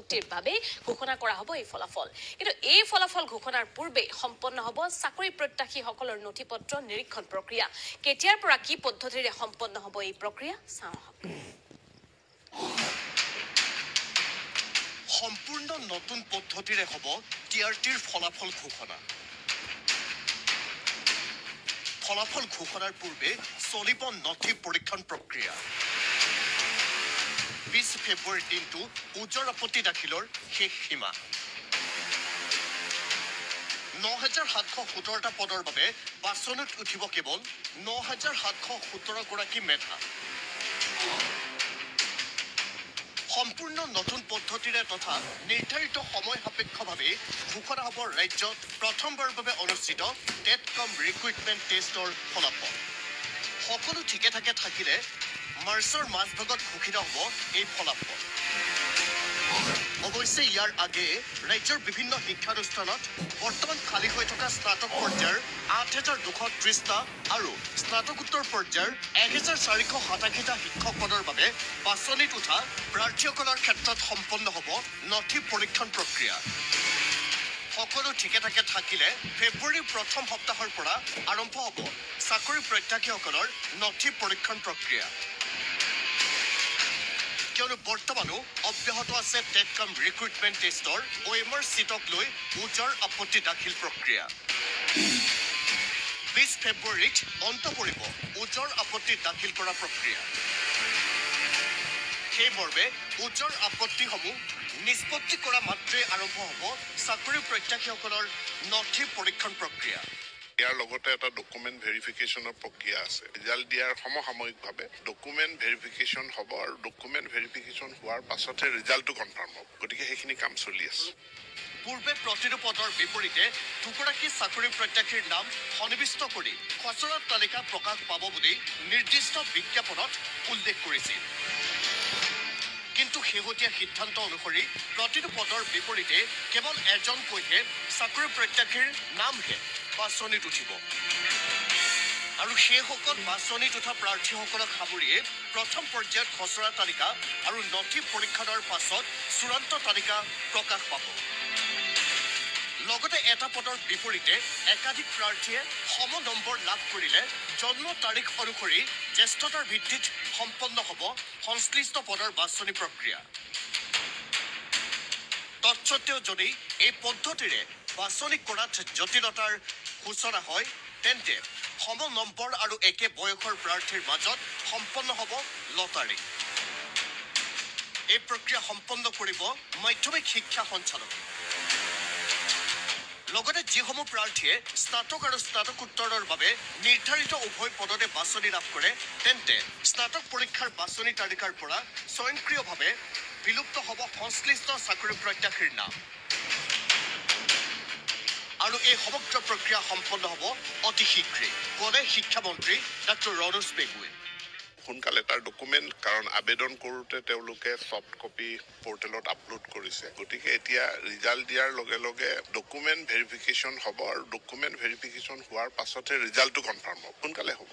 নিযুক্তিৰ বাবে ঘোষণা কৰা হ'ব এই ফলাফল কিন্তু এই ফলাফল ঘোষণাৰ পূৰ্বে সম্পন্ন হ'ব চাকৰি প্ৰত্যাশীসকলৰ নথিপত্ৰ নিৰীক্ষণ প্ৰক্ৰিয়া কেতিয়াৰ পৰা কি পদ্ধতিৰে সম্পন্ন হ'ব এই প্ৰক্ৰিয়া চাওঁ সম্পূৰ্ণ নতুন পদ্ধতিৰে হ'ব টিআৰটিৰ ফলাফল ঘোষণা ফলাফল ঘোষণাৰ পূৰ্বে চলিব নথি পৰীক্ষণ প্ৰক্ৰিয়া 20 ফেব্ৰুৱাৰী দিনটো উজৰ আপত্তি দাখিলৰ শেষ সীমা ৯,৭১৭টা পদৰ বাবে বাছনিত উঠিব কেৱল ৯,৭১৭ গৰাকী মেধা সম্পূৰ্ণ নতুন পদ্ধতিৰে তথা নিৰ্ধাৰিত সময় সাপেক্ষভাৱে ঘোষণা হ'ব ৰাজ্যত প্ৰথমবাৰৰ বাবে অনুষ্ঠিত টেট কাম ৰিক্ৰুইটমেণ্ট টেষ্টৰ ফলাফল সকলো ঠিকে থাকে থাকিলে মাৰ্চৰ মাজভাগত ঘোষিত হ'ব এই ফলাফল অৱশ্যে ইয়াৰ আগে ৰাজ্যৰ বিভিন্ন শিক্ষানুষ্ঠানত বৰ্তমান খালী হৈ থকা স্নাতক পৰ্যায়ৰ ৮,২৩০টা আৰু স্নাতকোত্তৰ পৰ্যায়ৰ ১,৪৮৭টা শিক্ষক পদৰ বাবে বাছনিত উঠা প্ৰাৰ্থীসকলৰ ক্ষেত্ৰত সম্পন্ন হ'ব নথি পৰীক্ষণ প্ৰক্ৰিয়া সকলো ঠিকে থাকে থাকিলে ফেব্ৰুৱাৰীৰ প্ৰথম সপ্তাহৰ পৰা আৰম্ভ হ'ব চাকৰি প্ৰত্যাশীসকলৰ নথি পৰীক্ষণ প্ৰক্ৰিয়া কিয়নো বৰ্তমানো অব্যাহত আছে টেট কাম ৰিক্ৰুইটমেণ্ট টেষ্টৰ OMR চিটক লৈ উজৰ আপত্তি দাখিল প্ৰক্ৰিয়া 20 ফেব্ৰুৱাৰীত অন্ত পৰিব উজৰ আপত্তি দাখিল কৰা প্ৰক্ৰিয়া সেই মৰ্মে উজৰ আপত্তিসমূহ নিষ্পত্তি কৰা মাত্ৰে আৰম্ভ হ'ব চাকৰি প্ৰত্যাশীসকলৰ নথি পৰীক্ষণ প্ৰক্ৰিয়া ইয়াৰ লগতে এটা ডকুমেণ্ট ভেৰিফিকেশ্যনৰ প্ৰক্ৰিয়া আছে ৰিজাল্ট দিয়াৰ সমসাময়িকভাৱে ডকুমেণ্ট ভেৰিফিকেশ্যন হ'ব আৰু ডকুমেণ্ট ভেৰিফিকেশ্যন হোৱাৰ পাছতহে ৰিজাল্টটো কনফাৰ্ম হ'ব গতিকে সেইখিনি কাম চলি আছে পূৰ্বে প্ৰতিটো পদৰ বিপৰীতে দুগৰাকী চাকৰি প্ৰত্যাশীৰ নাম সন্নিৱিষ্ট কৰি খচৰা তালিকা প্ৰকাশ পাব বুলি নিৰ্দিষ্ট বিজ্ঞাপনত উল্লেখ কৰিছিল কিন্তু শেহতীয়া সিদ্ধান্ত অনুসৰি প্ৰতিটো পদৰ বিপৰীতে কেৱল এজনকৈহে চাকৰি প্ৰত্যাশীৰ নামহে বাছনিত উঠিব আৰু সেইসকল বাছনিত উঠা প্ৰাৰ্থীসকলক সামৰিয়ে প্ৰথম পৰ্যায়ত খচৰা তালিকা আৰু নথি পৰীক্ষণৰ পাছত চূড়ান্ত তালিকা প্ৰকাশ পাব লগতে এটা পদৰ বিপৰীতে একাধিক প্ৰাৰ্থীয়ে সম নম্বৰ লাভ কৰিলে জন্ম তাৰিখ অনুসৰি জ্যেষ্ঠতাৰ ভিত্তিত সম্পন্ন হ'ব সংশ্লিষ্ট পদৰ বাছনি প্ৰক্ৰিয়া তৎসত্ত্বেও যদি এই পদ্ধতিৰে বাছনি কৰাত জটিলতাৰ সূচনা হয় তেন্তে সম নম্বৰ আৰু একে বয়সৰ প্ৰাৰ্থীৰ মাজত সম্পন্ন হ'ব লটাৰী এই প্ৰক্ৰিয়া সম্পন্ন কৰিব মাধ্যমিক শিক্ষা সঞ্চালকে লগতে যিসমূহ প্ৰাৰ্থীয়ে স্নাতক আৰু স্নাতকোত্তৰৰ বাবে নিৰ্ধাৰিত উভয় পদতে বাছনি লাভ কৰে তেন্তে স্নাতক পৰীক্ষাৰ বাছনি তালিকাৰ পৰা স্বয়ংক্ৰিয়ভাৱে বিলুপ্ত হ'ব সংশ্লিষ্ট চাকৰি প্ৰত্যাশীৰ নাম আৰু এই সমগ্ৰ প্ৰক্ৰিয়া সম্পন্ন হ'ব অতি শীঘ্ৰেই ক'লে শিক্ষামন্ত্ৰী ডক্টৰ ৰণোজ পেগুৱে সোনকালে তাৰ ডকুমেণ্ট কাৰণ আবেদন কৰোঁতে তেওঁলোকে ছফ্ট কপি পৰ্টেলত আপলোড কৰিছে গতিকে এতিয়া ৰিজাল্ট দিয়াৰ লগে লগে ডকুমেণ্ট ভেৰিফিকেশ্যন হ'ব আৰু ডকুমেণ্ট ভেৰিফিকেশ্যন হোৱাৰ পাছতহে ৰিজাল্টটো কনফাৰ্ম হ'ব সোনকালে হ'ব